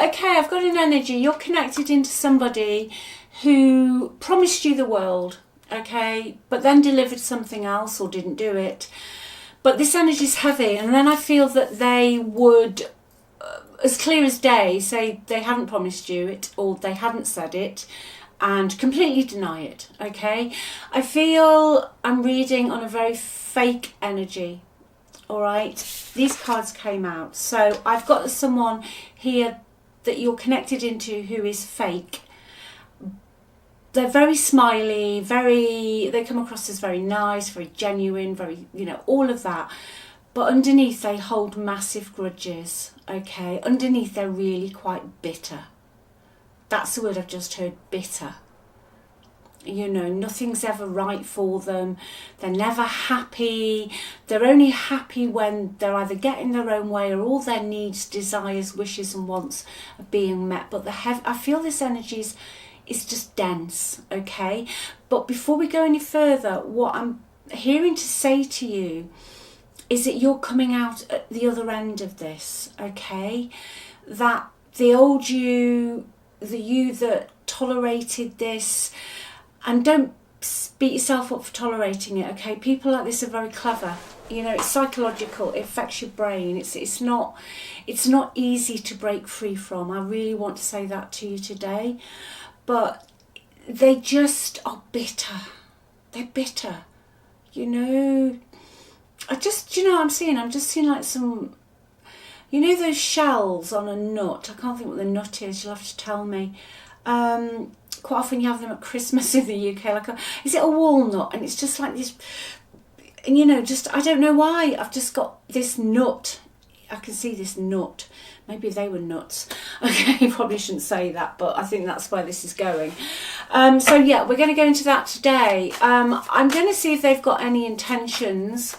okay, I've got an energy. You're connected into somebody who promised you the world, okay, but then delivered something else or didn't do it. But this energy is heavy, and then I feel that they would, as clear as day, say they haven't promised you it or they haven't said it, and completely deny it, okay? I feel I'm reading on a very fake energy, all right? These cards came out. So I've got someone here that you're connected into who is fake. They're very smiley, they come across as very nice, very genuine, very, all of that. But underneath they hold massive grudges, okay? Underneath they're really quite bitter. That's the word I've just heard, bitter. Nothing's ever right for them. They're never happy. They're only happy when they're either getting their own way or all their needs, desires, wishes and wants are being met. But I feel this energy is just dense, okay? But before we go any further, what I'm hearing to say to you is that you're coming out at the other end of this, okay? That the old you, the you that tolerated this, and don't beat yourself up for tolerating it, okay? People like this are very clever. It's psychological. It affects your brain. It's not easy to break free from. I really want to say that to you today. But they just are bitter. They're bitter. I'm just seeing like some, those shells on a nut. I can't think what the nut is. You'll have to tell me. Quite often you have them at Christmas in the UK. Is it a walnut? And it's just like this, and I don't know why. I've just got this nut. I can see this nut. Maybe they were nuts. Okay, probably shouldn't say that, but I think that's where this is going. So yeah, we're going to go into that today. I'm going to see if they've got any intentions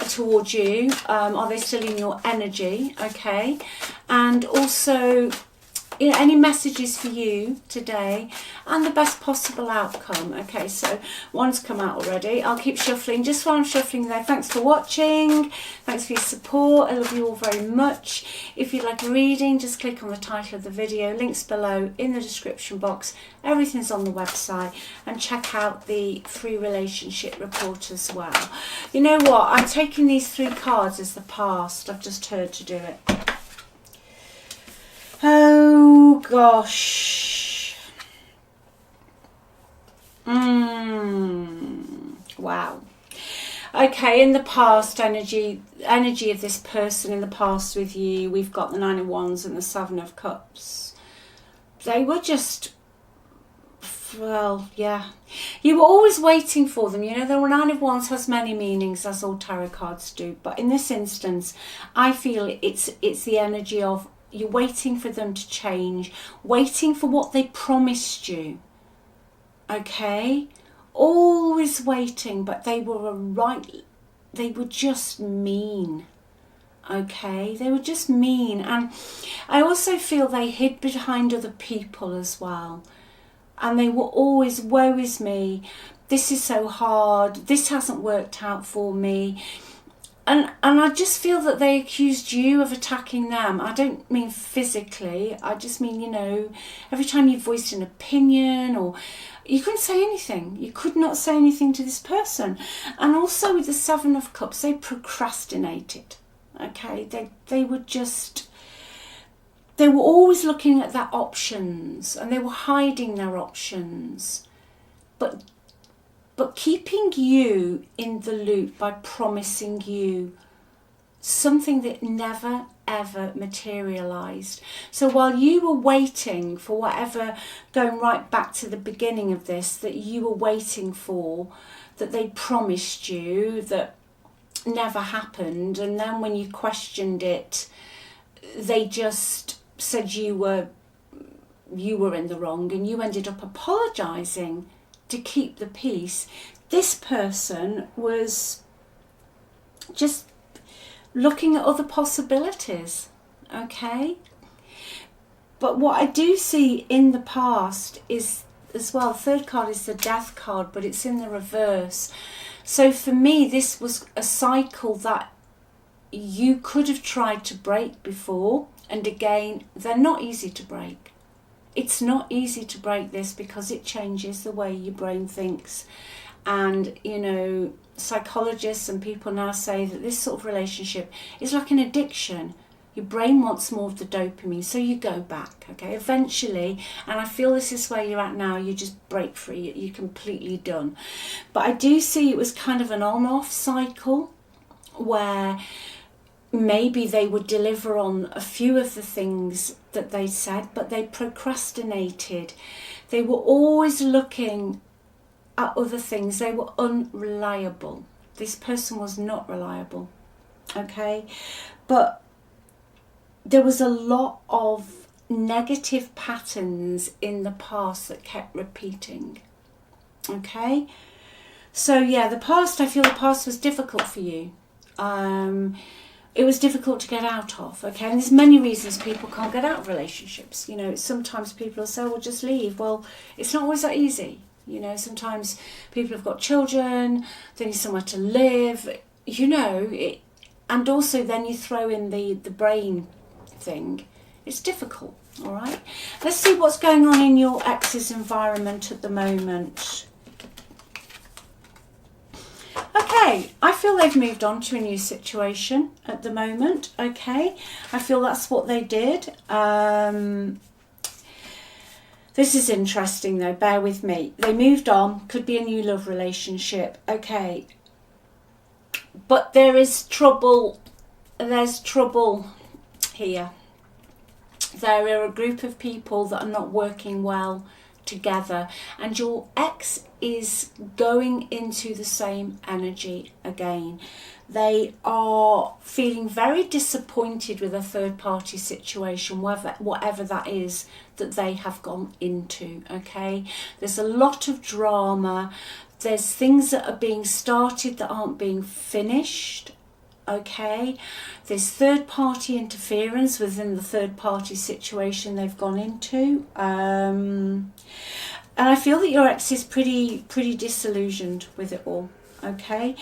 towards you. Are they still in your energy? Okay. And also, any messages for you today and the best possible outcome. Okay, so one's come out already. I'll keep shuffling just while I'm shuffling there. Thanks for watching. Thanks for your support. I love you all very much. If you'd like a reading, just click on the title of the video. Links below in the description box. Everything's on the website. And check out the free relationship report as well. You know what? I'm taking these 3 cards as the past. I've just heard to do it. Oh gosh. Wow. Okay, in the past, energy of this person in the past with you, we've got the 9 of Wands and the 7 of Cups. They were just, well, yeah. You were always waiting for them. The 9 of Wands has many meanings, as all tarot cards do. But in this instance, I feel it's the energy of you're waiting for them to change, waiting for what they promised you, okay? Always waiting, but they were just mean, okay? They were just mean. And I also feel they hid behind other people as well. And they were always, woe is me, this is so hard, this hasn't worked out for me. And I just feel that they accused you of attacking them. I don't mean physically. I just mean, every time you voiced an opinion or you couldn't say anything. You could not say anything to this person. And also with the 7 of Cups, they procrastinated. Okay, they were always looking at their options and they were hiding their options. But keeping you in the loop by promising you something that never, ever materialised. So while you were waiting for whatever, going right back to the beginning of this, that you were waiting for, that they promised you, that never happened, and then when you questioned it, they just said you were in the wrong, and you ended up apologising to keep the peace. This person was just looking at other possibilities, okay? But what I do see in the past is, as well, 3rd card is the Death card, but it's in the reverse. So for me, this was a cycle that you could have tried to break before, And again, they're not easy to break. It's not easy to break this because it changes the way your brain thinks. And, you know, psychologists and people now say that this sort of relationship is like an addiction. Your brain wants more of the dopamine, so you go back, okay? Eventually, and I feel this is where you're at now, you just break free, you're completely done. But I do see it was kind of an on-off cycle where maybe they would deliver on a few of the things that they said, but they procrastinated. They were always looking at other things. They were unreliable. This person was not reliable, okay? But there was a lot of negative patterns in the past that kept repeating, okay? So yeah, I feel the past was difficult for you. It was difficult to get out of, okay? And there's many reasons people can't get out of relationships. You know, sometimes people will say, well, just leave. Well, it's not always that easy. You know, sometimes people have got children, they need somewhere to live, you know, and also then you throw in the brain thing. It's difficult, all right? Let's see what's going on in your ex's environment at the moment. Okay, I feel they've moved on to a new situation at the moment, okay? I feel that's what they did. This is interesting though, bear with me. They moved on, could be a new love relationship, okay. But there is trouble, there's trouble here. There are a group of people that are not working well together, and your ex is going into the same energy again. They are feeling very disappointed with a third party situation, whatever that is that they have gone into, okay? There's a lot of drama. There's things that are being started that aren't being finished, okay? There's third party interference within the third party situation they've gone into. And I feel that your ex is pretty disillusioned with it all, okay?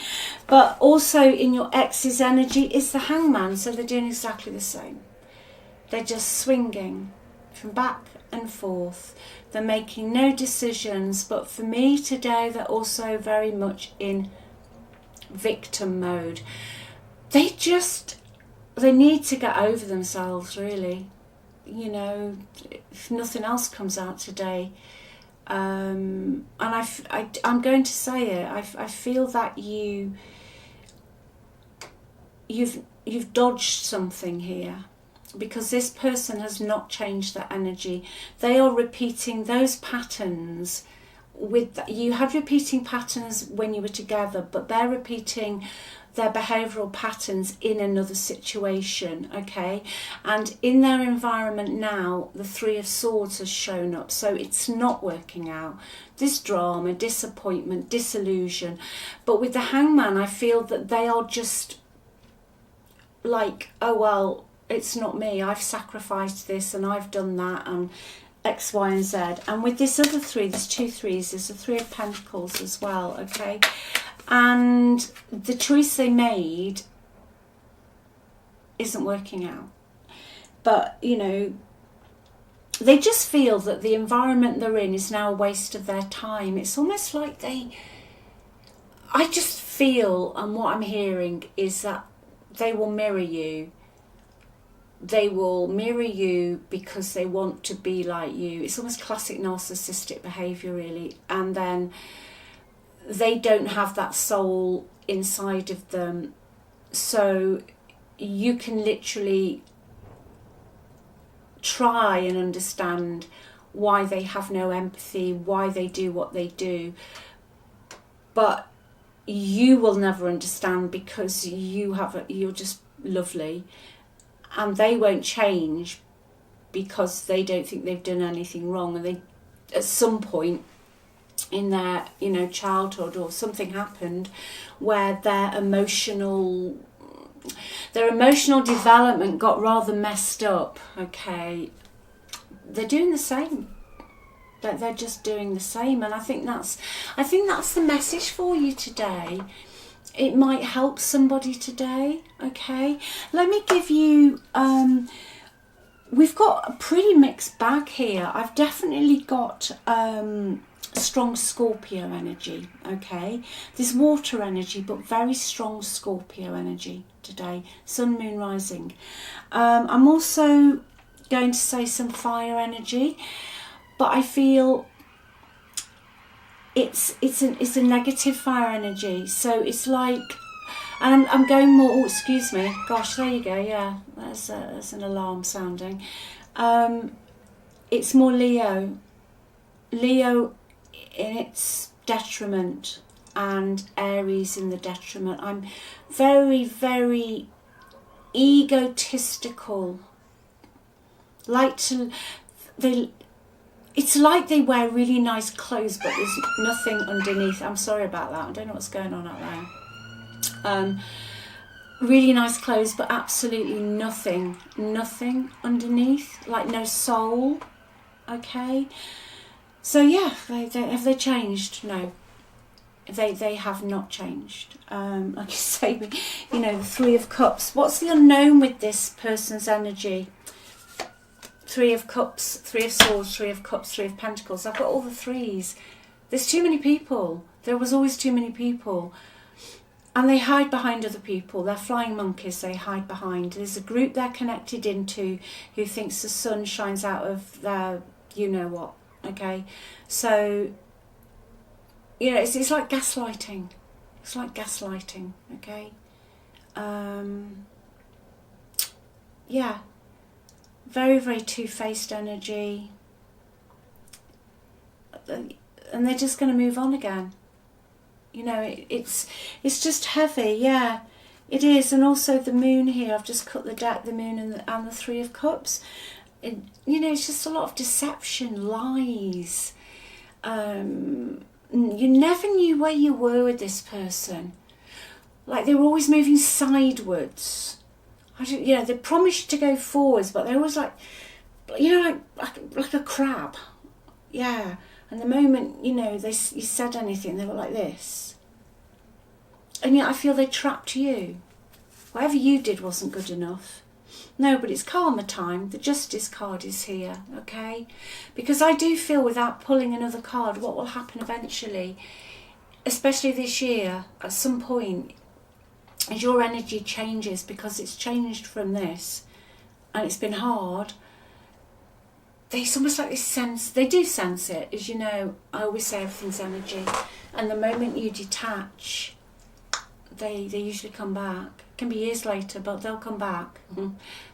But also in your ex's energy is the Hangman, so they're doing exactly the same. They're just swinging from back and forth. They're making no decisions, but for me today, they're also very much in victim mode. They need to get over themselves, really. You know, if nothing else comes out today. And I'm going to say it. I feel that you've dodged something here, because this person has not changed their energy. They are repeating those patterns. You had repeating patterns when you were together, but they're repeating their behavioural patterns in another situation, okay? And in their environment now, the Three of Swords has shown up, so it's not working out. This drama, disappointment, disillusion. But with the Hangman, I feel that they are just like, oh well, it's not me, I've sacrificed this and I've done that and X, Y and Z. And with this other three, there's two threes, there's the Three of Pentacles as well, okay? And the choice they made isn't working out. But, you know, they just feel that the environment they're in is now a waste of their time. It's almost like I just feel, and what I'm hearing is that they will mirror you. They will mirror you because they want to be like you. It's almost classic narcissistic behaviour, really. And then they don't have that soul inside of them. So you can literally try and understand why they have no empathy, why they do what they do. But you will never understand because you're just lovely. And they won't change because they don't think they've done anything wrong. And they, at some point in their, you know, childhood or something happened where their emotional development got rather messed up, okay? They're doing the same. They're just doing the same. And I think that's the message for you today. It might help somebody today, okay? Let me give you we've got a pretty mixed bag here. I've definitely got strong Scorpio energy, okay? There's water energy, but very strong Scorpio energy today. Sun, moon, rising. I'm also going to say some fire energy, but I feel it's a negative fire energy. So it's like, and I'm going more, oh, excuse me, gosh, there you go, yeah, that's an alarm sounding. It's more Leo in its detriment, and Aries in the detriment. I'm very, very egotistical. It's like they wear really nice clothes, but there's nothing underneath. I'm sorry about that. I don't know what's going on out there. Really nice clothes, but absolutely nothing underneath. Like no soul. Okay. So yeah, have they changed? No. They have not changed. Like you say, the Three of Cups. What's the unknown with this person's energy? Three of Cups, Three of Swords, Three of Cups, Three of Pentacles. I've got all the threes. There's too many people. There was always too many people. And they hide behind other people. They're flying monkeys, they hide behind. There's a group they're connected into who thinks the sun shines out of their you-know-what, okay? So, it's like gaslighting. It's like gaslighting, okay? Yeah. Very, very two-faced energy. And they're just going to move on again. It's just heavy, yeah. It is. And also the moon here. I've just cut the deck, the moon and the Three of Cups. It's just a lot of deception, lies. You never knew where you were with this person. Like they were always moving sidewards. They promised to go forwards, but they're always like a crab. Yeah. And the moment, you said anything, they were like this. And yet I feel they trapped you. Whatever you did wasn't good enough. No, but it's karma time. The Justice card is here, okay? Because I do feel without pulling another card, what will happen eventually, especially this year, at some point, as your energy changes, because it's changed from this, and it's been hard, it's almost like they do sense it. As you know, I always say everything's energy. And the moment you detach, they usually come back. It can be years later, but they'll come back.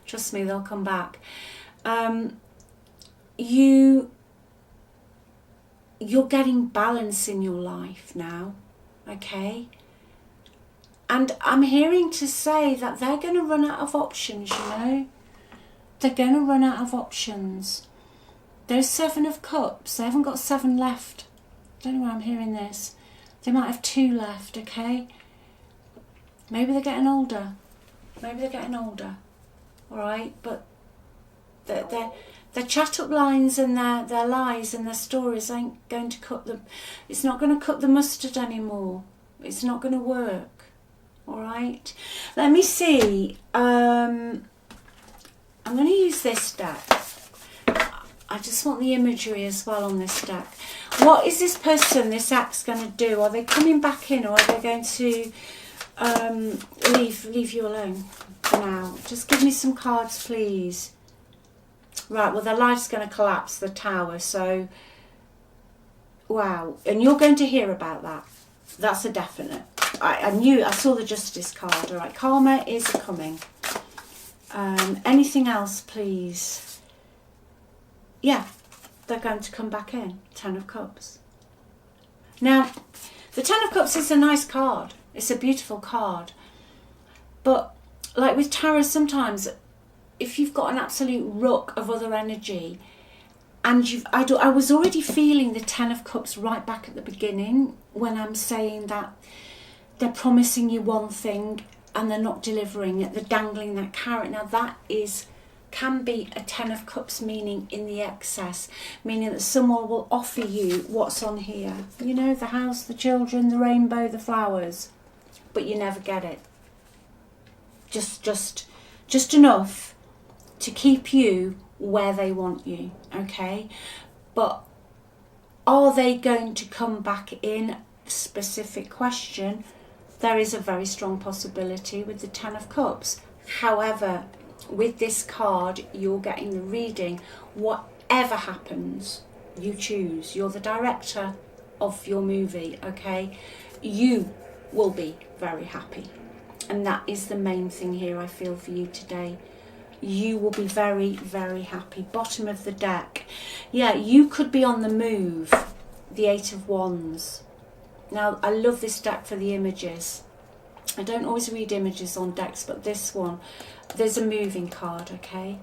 Trust me, they'll come back. You're getting balance in your life now, okay? And I'm hearing to say that they're going to run out of options, They're going to run out of options. There's Seven of Cups. They haven't got 7 left. I don't know why I'm hearing this. They might have 2 left, okay? Maybe they're getting older. All right? But their chat-up lines and their lies and their stories ain't going to cut them. It's not going to cut the mustard anymore. It's not going to work. All right? Let me see. I'm going to use this deck. I just want the imagery as well on this deck. What is this person, this ex, going to do? Are they coming back in, or are they going to leave you alone for now? Just give me some cards, please. Right, well, their life's going to collapse, the Tower. So, wow. And you're going to hear about that. That's a definite. I saw the Justice card. All right, karma is coming. Anything else, please? Yeah, they're going to come back in. 10 of Cups. Now, the 10 of Cups is a nice card. It's a beautiful card. But, like with tarot, sometimes, if you've got an absolute ruck of other energy, and I was already feeling the 10 of Cups right back at the beginning, when I'm saying that they're promising you one thing and they're not delivering it. They're dangling that carrot. Now, that can be a 10 of Cups, meaning in the excess, meaning that someone will offer you what's on here. The house, the children, the rainbow, the flowers, but you never get it. Just enough to keep you where they want you, okay? But are they going to come back in? Specific question. There is a very strong possibility with the Ten of Cups. However, with this card, you're getting the reading. Whatever happens, you choose. You're the director of your movie, okay? You will be very happy. And that is the main thing here, I feel, for you today. You will be very, very happy. Bottom of the deck. Yeah, you could be on the move. The Eight of Wands. Now, I love this deck for the images. I don't always read images on decks, but this one, there's a moving card, okay?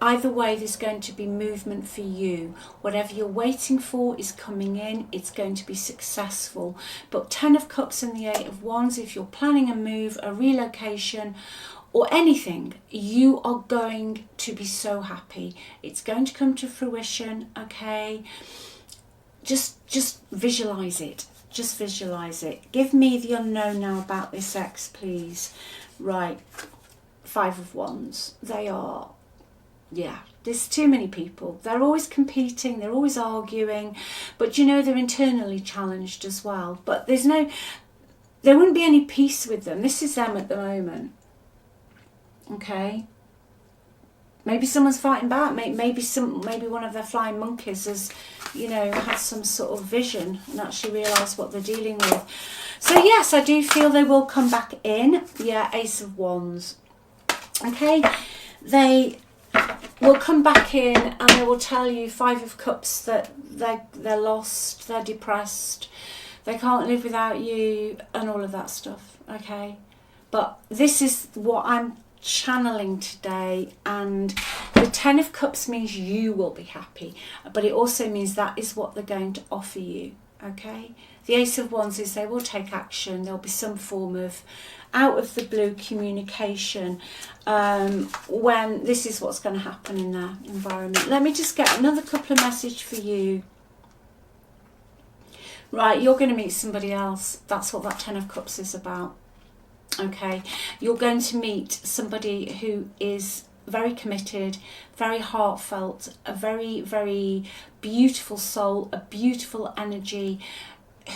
Either way, there's going to be movement for you. Whatever you're waiting for is coming in. It's going to be successful. But Ten of Cups and the Eight of Wands, if you're planning a move, a relocation, or anything, you are going to be so happy. It's going to come to fruition, okay? Just visualize it. Just visualize it. Give me the unknown now about this ex, please. Right. Five of Wands. They are, yeah, there's too many people. They're always competing. They're always arguing. But, you know, they're internally challenged as well. But there wouldn't be any peace with them. This is them at the moment. Okay? Maybe someone's fighting back. Maybe one of their flying monkeys has, you know, had some sort of vision and actually realised what they're dealing with. So yes, I do feel they will come back in. Yeah, Ace of Wands. Okay, they will come back in and they will tell you, Five of Cups, that they're lost, they're depressed, they can't live without you, and all of that stuff. Okay, but this is what I'm channeling today, and the Ten of Cups means you will be happy, but it also means that is what they're going to offer you. Okay, the Ace of Wands is they will take action. There'll be some form of out of the blue communication when this is what's going to happen in their environment. Let me just get another couple of messages for you. Right, you're going to meet somebody else. That's what that Ten of Cups is about. Okay, you're going to meet somebody who is very committed, very heartfelt, a very, very beautiful soul, a beautiful energy,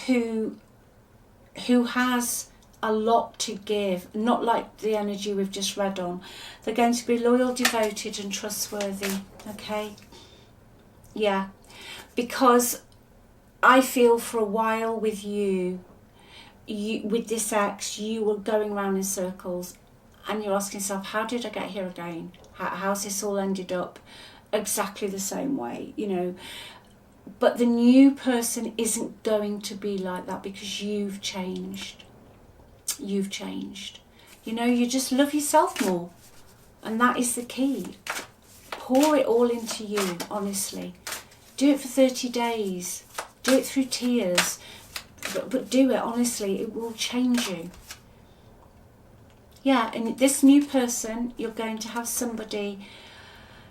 who has a lot to give, not like the energy we've just read on. They're going to be loyal, devoted and trustworthy, okay? Yeah, because I feel for a while with you, with this ex, you were going around in circles and you're asking yourself, how did I get here again? How's this all ended up exactly the same way, you know? But the new person isn't going to be like that because you've changed. You've changed. You know, you just love yourself more. And that is the key. Pour it all into you, honestly. Do it for 30 days. Do it through tears. But do it, honestly. It will change you. Yeah, and this new person, you're going to have somebody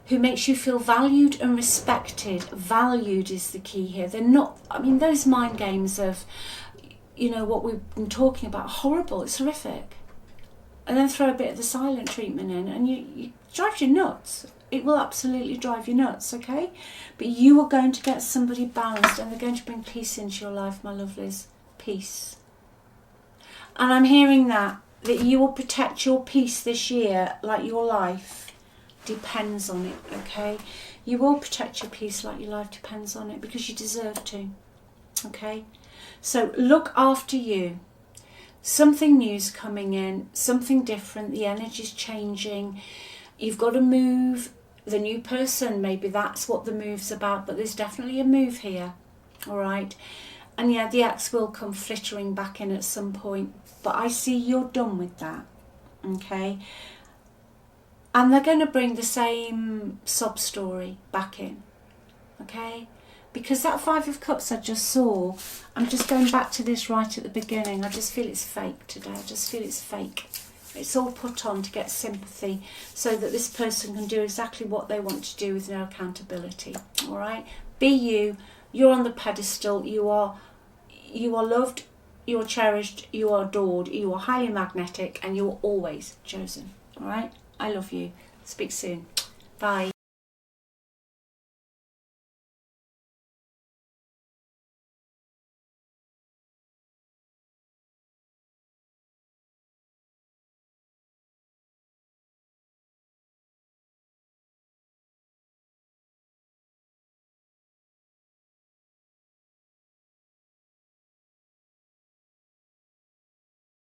who makes you feel valued and respected. Valued is the key here. They're not, I mean, those mind games of, you know, what we've been talking about, horrible, it's horrific. And then throw a bit of the silent treatment in and you drives you nuts. It will absolutely drive you nuts, okay? But you are going to get somebody balanced and they're going to bring peace into your life, my lovelies. Peace. And I'm hearing that you will protect your peace this year like your life depends on it, okay? You will protect your peace like your life depends on it because you deserve to, okay? So look after you. Something new's coming in, something different, the energy's changing. You've got to move. The new person, maybe that's what the move's about, but there's definitely a move here, all right? And yeah, the ex will come flittering back in at some point, but I see you're done with that, okay? And they're going to bring the same sob story back in, okay? Because that Five of Cups I just saw, I'm just going back to this right at the beginning. I just feel it's fake today. I just feel it's fake. It's all put on to get sympathy so that this person can do exactly what they want to do with no accountability, all right? Be you. You're on the pedestal. You are loved, you are cherished, you are adored, you are highly magnetic, and you are always chosen. All right? I love you. Speak soon. Bye.